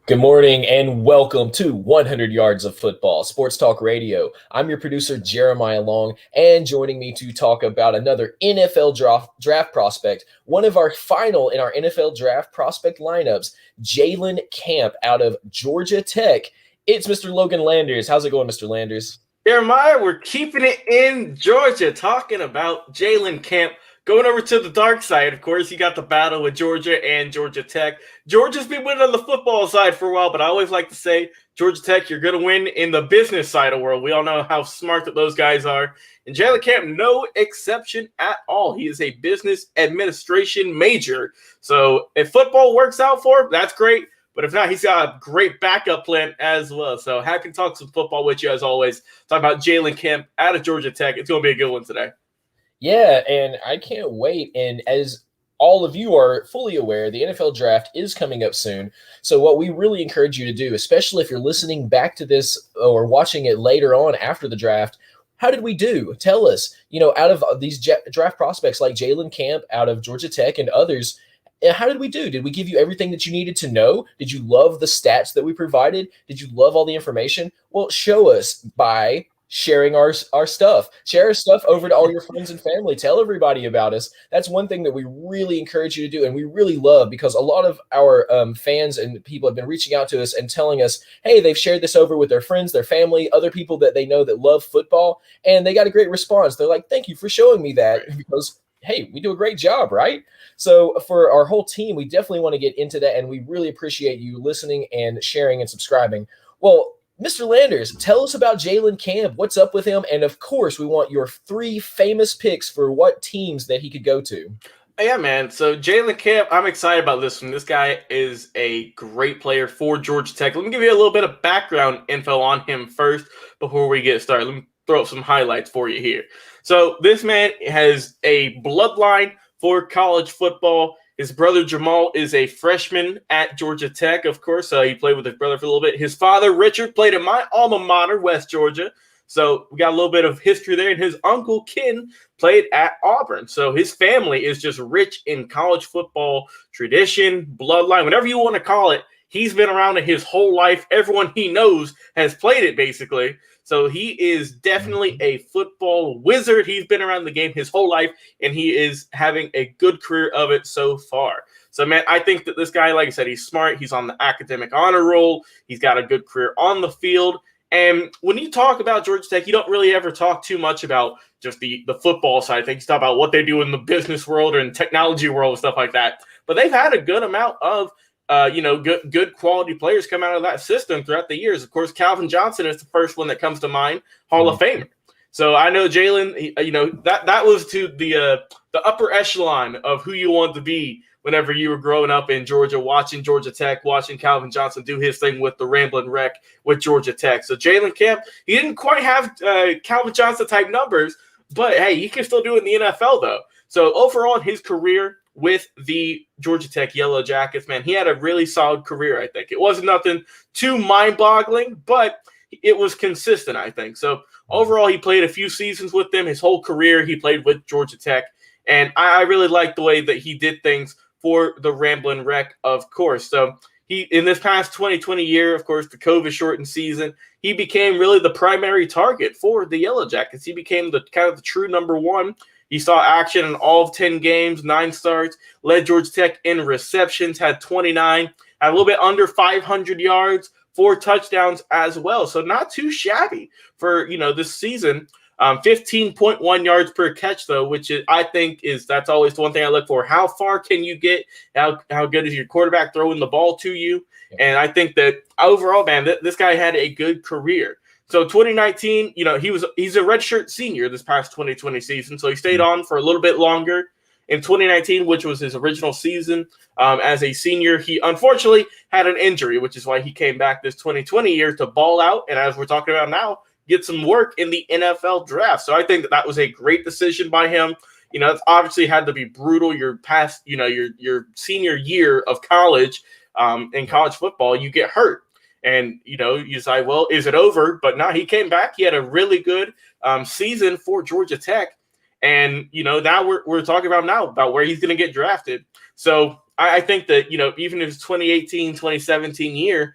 Good morning and welcome to 100 Yards of Football, Sports Talk Radio. I'm your producer, Jeremiah Long, and joining me to talk about another NFL draft prospect, one of our final in our NFL draft prospect lineups, Jalen Camp out of Georgia Tech. It's Mr. Logan Landers. How's it going, Mr. Landers? Jeremiah, we're keeping it in Georgia, talking about Jalen Camp. Going over to the dark side, of course, you got the battle with Georgia and Georgia Tech. Georgia's been winning on the football side for a while, but I always like to say, Georgia Tech, you're going to win in the business side of the world. We all know how smart that those guys are. And Jalen Camp, no exception at all. He is a business administration major. So if football works out for him, that's great. But if not, he's got a great backup plan as well. So happy to talk some football with you as always. Talk about Jalen Camp out of Georgia Tech. It's going to be a good one today. Yeah, and I can't wait. And as all of you are fully aware, the NFL draft is coming up soon. So what we really encourage you to do, especially if you're listening back to this or watching it later on after the draft, how did we do? Tell us, out of these draft prospects like Jalen Camp out of Georgia Tech and others, how did we do? Did we give you everything that you needed to know? Did you love the stats that we provided? Did you love all the information? Well, show us by sharing our stuff. Share our stuff over to all your friends and family. Tell everybody about us. That's one thing that we really encourage you to do, and we really love, because a lot of our fans and people have been reaching out to us and telling us, hey, they've shared this over with their friends, their family, other people that they know that love football, and they got a great response. They're like, thank you for showing me that, because hey, we do a great job, right? So for our whole team, we definitely want to get into that, and we really appreciate you listening and sharing and subscribing. Well, Mr. Landers, tell us about Jalen Camp. What's up with him? And of course, we want your 3 famous picks for what teams that he could go to. Yeah, man. So Jalen Camp, I'm excited about this one. This guy is a great player for Georgia Tech. Let me give you a little bit of background info on him first before we get started. Let me throw up some highlights for you here. So this man has a bloodline for college football. His brother Jamal is a freshman at Georgia Tech, of course. He played with his brother for a little bit. His father, Richard, played in my alma mater, West Georgia. So we got a little bit of history there. And his uncle, Ken, played at Auburn. So his family is just rich in college football tradition, bloodline, whatever you want to call it. He's been around it his whole life. Everyone he knows has played it, basically. So he is definitely a football wizard. He's been around the game his whole life, and he is having a good career of it so far. So, man, I think that this guy, like I said, he's smart. He's on the academic honor roll. He's got a good career on the field. And when you talk about Georgia Tech, you don't really ever talk too much about just the football side of things. You talk about what they do in the business world or in technology world and stuff like that. But they've had a good amount of good quality players come out of that system throughout the years. Of course, Calvin Johnson is the first one that comes to mind, Hall of Famer. So I know Jalen, that was to the upper echelon of who you wanted to be whenever you were growing up in Georgia, watching Georgia Tech, watching Calvin Johnson do his thing with the Ramblin' Wreck with Georgia Tech. So Jalen Camp, he didn't quite have Calvin Johnson type numbers, but hey, he can still do it in the NFL though. So overall in his career with the Georgia Tech Yellow Jackets, man, he had a really solid career, I think. It wasn't nothing too mind-boggling, but it was consistent, I think. So overall, he played a few seasons with them. His whole career, he played with Georgia Tech. And I really liked the way that he did things for the Ramblin' Wreck, of course. So he, in this past 2020 year, of course, the COVID-shortened season, he became really the primary target for the Yellow Jackets. He became the kind of the true number one. He saw action in all of 10 games, 9 starts, led Georgia Tech in receptions, had 29, had a little bit under 500 yards, 4 touchdowns as well. So not too shabby for, this season. 15.1 yards per catch, though, which I think that's always the one thing I look for. How far can you get? How good is your quarterback throwing the ball to you? And I think that overall, man, this guy had a good career. So 2019, he's a redshirt senior this past 2020 season, so he stayed on for a little bit longer. In 2019, which was his original season as a senior, he unfortunately had an injury, which is why he came back this 2020 year to ball out, and as we're talking about now, get some work in the NFL draft. So I think that was a great decision by him. It's obviously had to be brutal. Your past, your senior year of college in college football, you get hurt. And, you say, well, is it over? But no, he came back. He had a really good season for Georgia Tech. And, now we're talking about where he's going to get drafted. So I think that, even if it's 2018, 2017 year,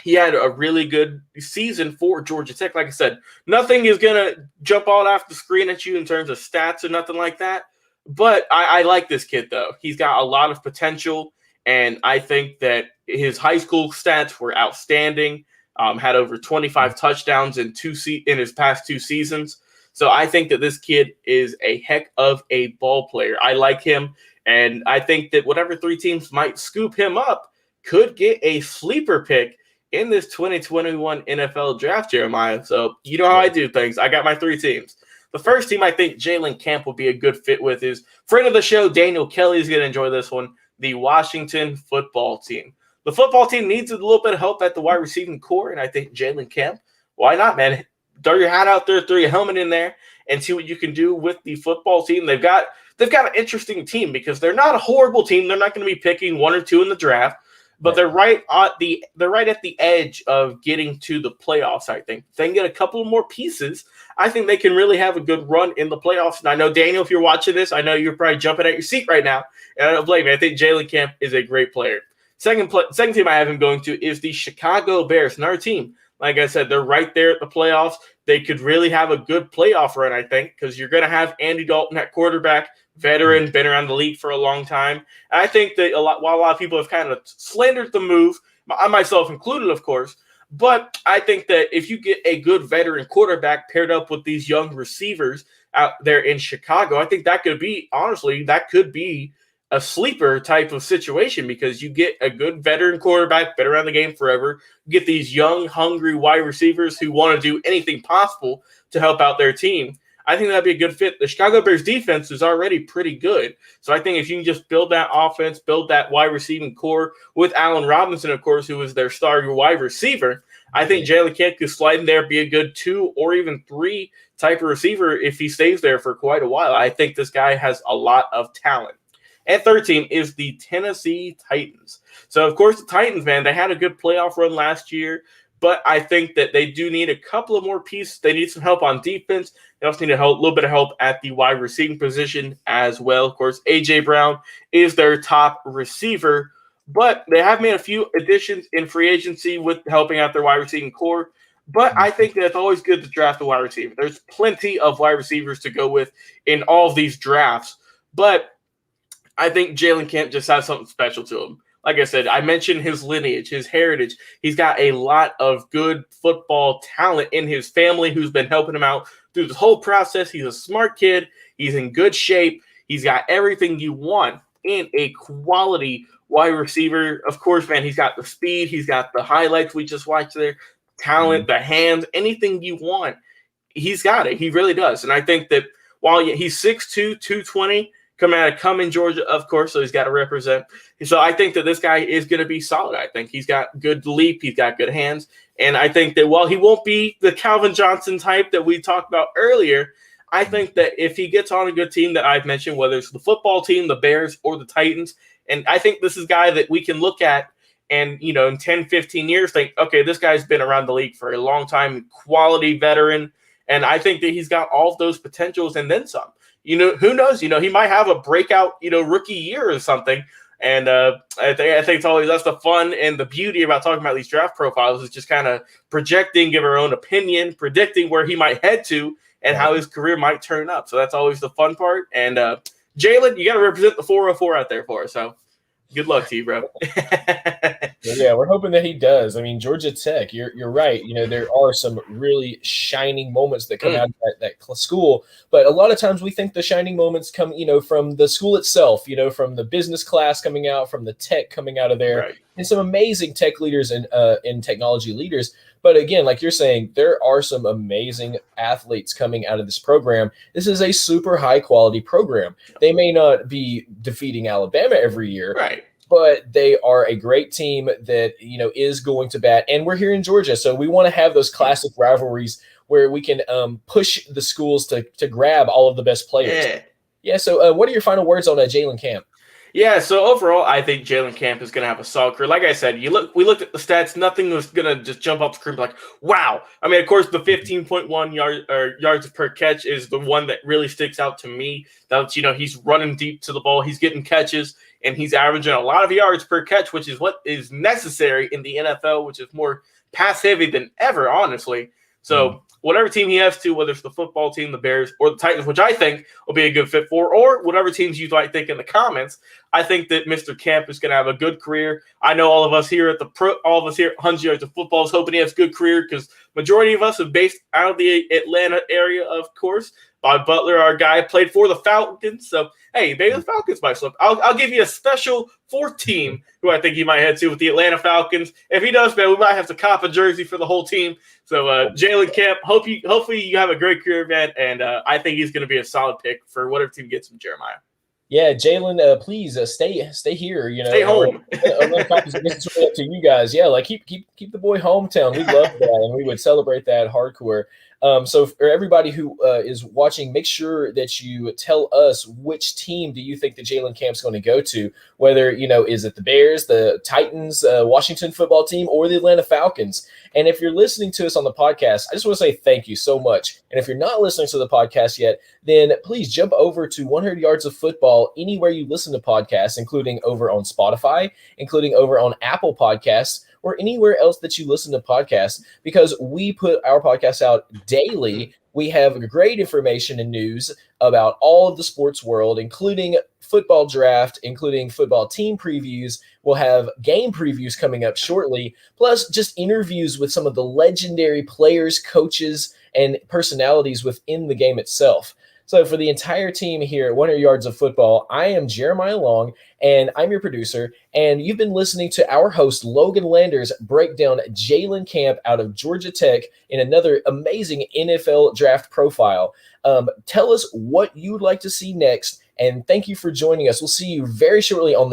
he had a really good season for Georgia Tech. Like I said, nothing is going to jump all off the screen at you in terms of stats or nothing like that. But I like this kid, though. He's got a lot of potential, and I think that his high school stats were outstanding. Had over 25 touchdowns in his past 2 seasons. So I think that this kid is a heck of a ball player. I like him, and I think that whatever 3 teams might scoop him up could get a sleeper pick in this 2021 NFL draft, Jeremiah. So you know how I do things. I got my 3 teams. The first team I think Jalen Camp will be a good fit with is friend of the show, Daniel Kelly, is going to enjoy this one, the Washington football team. The football team needs a little bit of help at the wide receiving core, and I think Jalen Camp, why not, man? Throw your hat out there, throw your helmet in there, and see what you can do with the football team. They've got an interesting team because they're not a horrible team. They're not going to be picking 1 or 2 in the draft. But they're right at the edge of getting to the playoffs, I think. If they can get a couple more pieces, I think they can really have a good run in the playoffs. And I know, Daniel, if you're watching this, I know you're probably jumping at your seat right now. And I don't blame you. I think Jalen Camp is a great player. Second team I have him going to is the Chicago Bears, another team. Like I said, they're right there at the playoffs. They could really have a good playoff run, I think, because you're going to have Andy Dalton at quarterback, veteran, been around the league for a long time. And I think that while a lot of people have kind of slandered the move, I myself included, of course, but I think that if you get a good veteran quarterback paired up with these young receivers out there in Chicago, I think that could be a sleeper type of situation because you get a good veteran quarterback, been around the game forever. You get these young, hungry wide receivers who want to do anything possible to help out their team. I think that'd be a good fit. The Chicago Bears defense is already pretty good. So I think if you can just build that offense, build that wide receiving core with Allen Robinson, of course, who is their star wide receiver, I think Jalen Camp could slide in there, be a good 2 or even 3 type of receiver if he stays there for quite a while. I think this guy has a lot of talent. And third team is the Tennessee Titans. So, of course, the Titans, man, they had a good playoff run last year. But I think that they do need a couple of more pieces. They need some help on defense. They also need a little bit of help at the wide receiving position as well. Of course, A.J. Brown is their top receiver. But they have made a few additions in free agency with helping out their wide receiving core. But I think that it's always good to draft a wide receiver. There's plenty of wide receivers to go with in all of these drafts. But I think Jalen Camp just has something special to him. Like I said, I mentioned his lineage, his heritage. He's got a lot of good football talent in his family who's been helping him out through this whole process. He's a smart kid. He's in good shape. He's got everything you want in a quality wide receiver. Of course, man, he's got the speed. He's got the highlights we just watched there, talent, the hands, anything you want. He's got it. He really does. And I think that while he's 6'2", 220, coming out of Cumming, Georgia, of course, so he's got to represent. So I think that this guy is going to be solid. I think he's got good leap. He's got good hands. And I think that while he won't be the Calvin Johnson type that we talked about earlier, I think that if he gets on a good team that I've mentioned, whether it's the football team, the Bears, or the Titans, and I think this is a guy that we can look at and, in 10, 15 years think, okay, this guy's been around the league for a long time, quality veteran. And I think that he's got all of those potentials and then some. Who knows? He might have a breakout, rookie year or something. And I think it's always that's the fun and the beauty about talking about these draft profiles is just kind of projecting, give our own opinion, predicting where he might head to and how his career might turn up. So that's always the fun part. And Jalen, you got to represent the 404 out there for us. So good luck to you, bro. Yeah, we're hoping that he does. I mean, Georgia Tech, you're right. There are some really shining moments that come out of that school, but a lot of times we think the shining moments come, from the school itself, from the business class coming out, from the tech coming out of there, right. And some amazing tech leaders and technology leaders. But again, like you're saying, there are some amazing athletes coming out of this program. This is a super high quality program. They may not be defeating Alabama every year, right? But they are a great team that, is going to bat. And we're here in Georgia, so we want to have those classic rivalries where we can push the schools to grab all of the best players. Yeah. So what are your final words on Jalen Camp? Yeah, so overall, I think Jalen Camp is going to have a solid career. Like I said, we looked at the stats. Nothing was going to just jump off the screen like, wow. I mean, of course, the 15.1 yards per catch is the one that really sticks out to me. That's, he's running deep to the ball. He's getting catches, and he's averaging a lot of yards per catch, which is what is necessary in the NFL, which is more pass heavy than ever, honestly. So whatever team he has to, whether it's the football team, the Bears, or the Titans, which I think will be a good fit for, or whatever teams you might think in the comments, I think that Mr. Camp is going to have a good career. I know all of us here at 100 Yards of Football is hoping he has a good career because majority of us are based out of the Atlanta area, of course. Bob Butler, our guy, played for the Falcons. So, hey, maybe the Falcons might slip. I'll give you a special fourth team who I think he might head to with the Atlanta Falcons. If he does, man, we might have to cop a jersey for the whole team. So, Jalen Camp, hopefully you have a great career, man. And I think he's going to be a solid pick for whatever team gets him, Jeremiah. Yeah, Jalen, please stay here. Stay home. It's really up to you guys. Yeah, like keep the boy hometown. We love that, and we would celebrate that hardcore. So for everybody who is watching, make sure that you tell us which team do you think that Jalen Camp's going to go to, whether, is it the Bears, the Titans, Washington football team, or the Atlanta Falcons. And if you're listening to us on the podcast, I just want to say thank you so much. And if you're not listening to the podcast yet, then please jump over to 100 Yards of Football anywhere you listen to podcasts, including over on Spotify, including over on Apple Podcasts, or anywhere else that you listen to podcasts, because we put our podcast out daily. We have great information and news about all of the sports world, including football draft, including football team previews. We'll have game previews coming up shortly, plus just interviews with some of the legendary players, coaches, and personalities within the game itself. So for the entire team here at 100 Yards of Football, I am Jeremiah Long, and I'm your producer, and you've been listening to our host, Logan Landers, break down Jalen Camp out of Georgia Tech in another amazing NFL draft profile. Tell us what you'd like to see next, and thank you for joining us. We'll see you very shortly on the